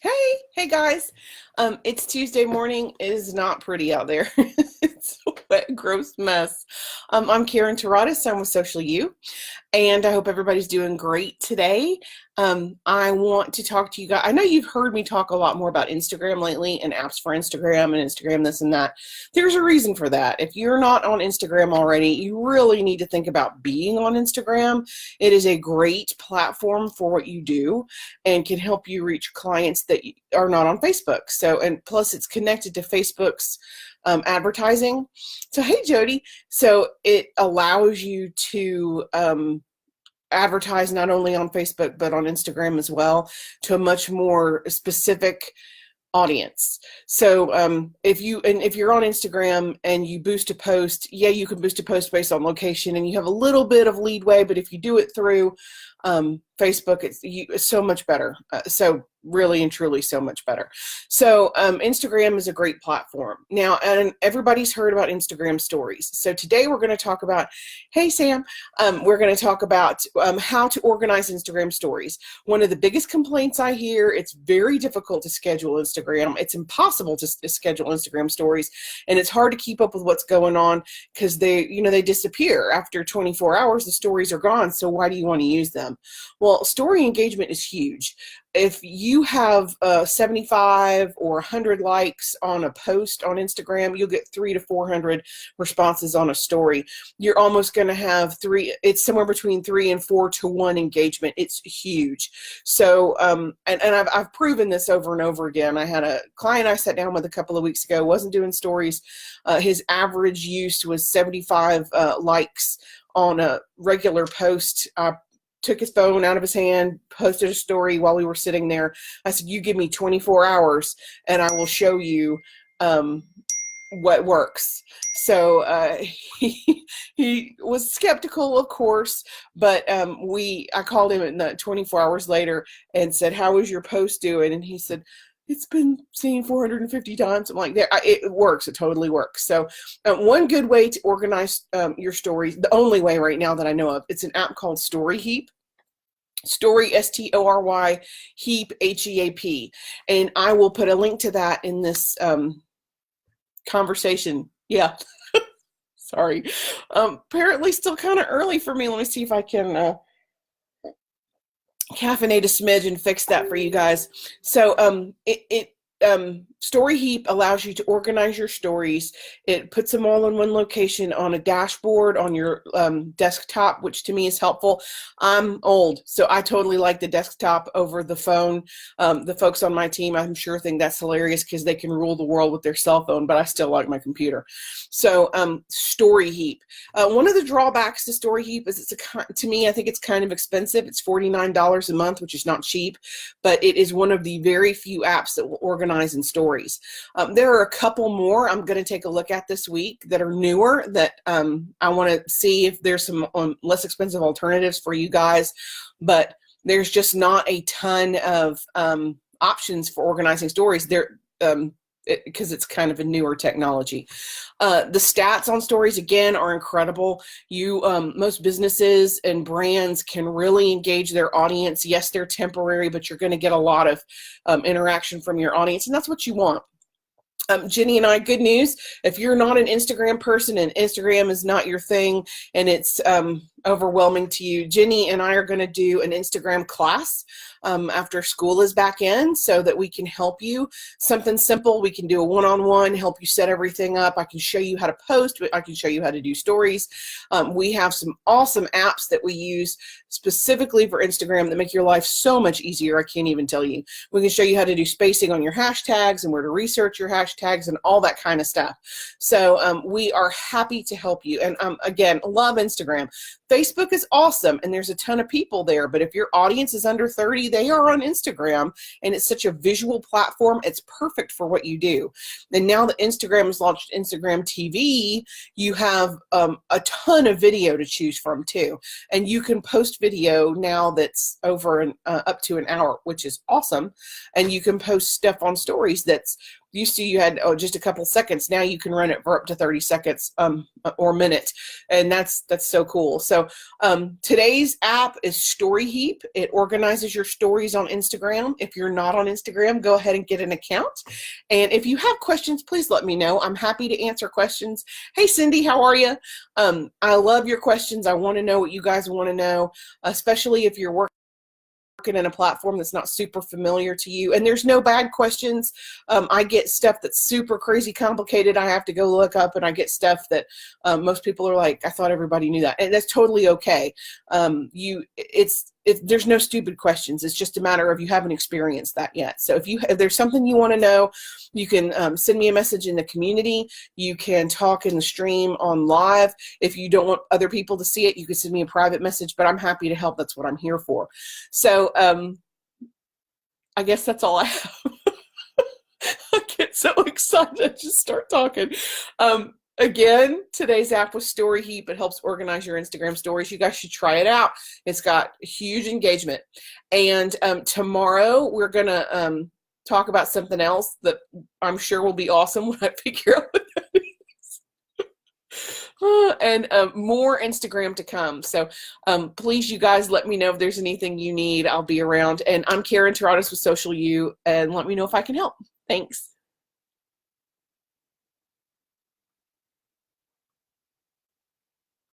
Hey guys. It's Tuesday morning. It is not pretty out there. It's a wet, gross mess. I'm Karen Taradas. I'm with Social U, and I hope everybody's doing great today. I want to talk to you guys. I know you've heard me talk a lot more about Instagram lately and apps for Instagram and Instagram this and that. There's a reason for that. If you're not on Instagram already, you really need to think about being on Instagram. It is a great platform for what you do and can help you reach clients that are not on Facebook. So, and plus it's connected to Facebook's advertising. So, hey, Jody. So it allows you to advertise not only on Facebook but on Instagram as well to a much more specific audience. So if you're on Instagram and you boost a post, yeah, you can boost a post based on location and you have a little bit of leadway, but if you do it through Facebook, it's so much better. So really and truly so much better. So Instagram is a great platform. Now, and everybody's heard about Instagram stories. So today we're going to talk about, hey Sam, we're going to talk about how to organize Instagram stories. One of the biggest complaints I hear, it's very difficult to schedule Instagram. It's impossible to schedule Instagram stories, and it's hard to keep up with what's going on because they disappear after 24 hours. The stories are gone. So why do you want to use them? Well, story engagement is huge. If you have 75 or 100 likes on a post on Instagram, you'll get 300 to 400 responses on a story. You're almost going to have it's somewhere between 3 and 4 to 1 engagement. It's huge. So, and I've proven this over and over again. I had a client I sat down with a couple of weeks ago, wasn't doing stories. His average use was 75 likes on a regular post. Took his phone out of his hand, posted a story while we were sitting there. I said, you give me 24 hours and I will show you what works. So he was skeptical, of course, but I called him at 24 hours later and said, how is your post doing? And he said, it's been seen 450 times. I'm like, it works. It totally works. So one good way to organize your stories, the only way right now that I know of, it's an app called Story Heap. Story, Story, Heap, HEAP. And I will put a link to that in this conversation. Yeah. Sorry. Apparently still kind of early for me. Let me see if I can caffeinate a smidge and fix that for you guys. So Story Heap allows you to organize your stories. It puts them all in one location on a dashboard on your desktop, which to me is helpful. I'm old, so I totally like the desktop over the phone. The folks on my team, I'm sure, think that's hilarious because they can rule the world with their cell phone, but I still like my computer. So Story Heap. One of the drawbacks to Story Heap is to me, I think it's kind of expensive. It's $49 a month, which is not cheap, but it is one of the very few apps that will organize in stories. There are a couple more I'm going to take a look at this week that are newer that I want to see if there's some less expensive alternatives for you guys, but there's just not a ton of options for organizing stories there because it's kind of a newer technology. The stats on stories, again, are incredible. Most businesses and brands can really engage their audience. Yes, they're temporary, but you're going to get a lot of interaction from your audience, and that's what you want. Genny and I, good news, if you're not an Instagram person and Instagram is not your thing and it's overwhelming to you, Genny and I are going to do an Instagram class after school is back in so that we can help you. Something simple. We can do a one-on-one, help you set everything up. I can show you how to post. I can show you how to do stories. We have some awesome apps that we use specifically for Instagram that make your life so much easier. I can't even tell you. We can show you how to do spacing on your hashtags and where to research your hashtags and all that kind of stuff. So we are happy to help you. And again, love Instagram. Facebook is awesome, and there's a ton of people there, but if your audience is under 30, they are on Instagram, and it's such a visual platform. It's perfect for what you do. And now that Instagram has launched Instagram TV, you have a ton of video to choose from too, and you can post video now that's over up to an hour, which is awesome, and you can post stuff on stories that's used to you had just a couple seconds. Now you can run it for up to 30 seconds or a minute, and that's so cool. So today's app is Story Heap. It organizes your stories on Instagram. If you're not on Instagram, go ahead and get an account. And if you have questions, please let me know. I'm happy to answer questions. Hey, Cindy, how are you? I love your questions. I want to know what you guys want to know, especially if you're working in a platform that's not super familiar to you. And there's no bad questions. I get stuff that's super crazy complicated I have to go look up, and I get stuff that most people are like, I thought everybody knew that. And that's totally okay. There's no stupid questions. It's just a matter of you haven't experienced that yet. So if there's something you want to know, you can send me a message in the community. You can talk in the stream on live. If you don't want other people to see it, you can send me a private message, but I'm happy to help. That's what I'm here for. So I guess that's all I have. I get so excited, I just start talking. Again, today's app was Story Heap. It helps organize your Instagram stories. You guys should try it out. It's got huge engagement. And tomorrow we're going to talk about something else that I'm sure will be awesome when I figure out what that is. And more Instagram to come. So please, you guys, let me know if there's anything you need. I'll be around. And I'm Karen Taradas with Social U, and let me know if I can help. Thanks.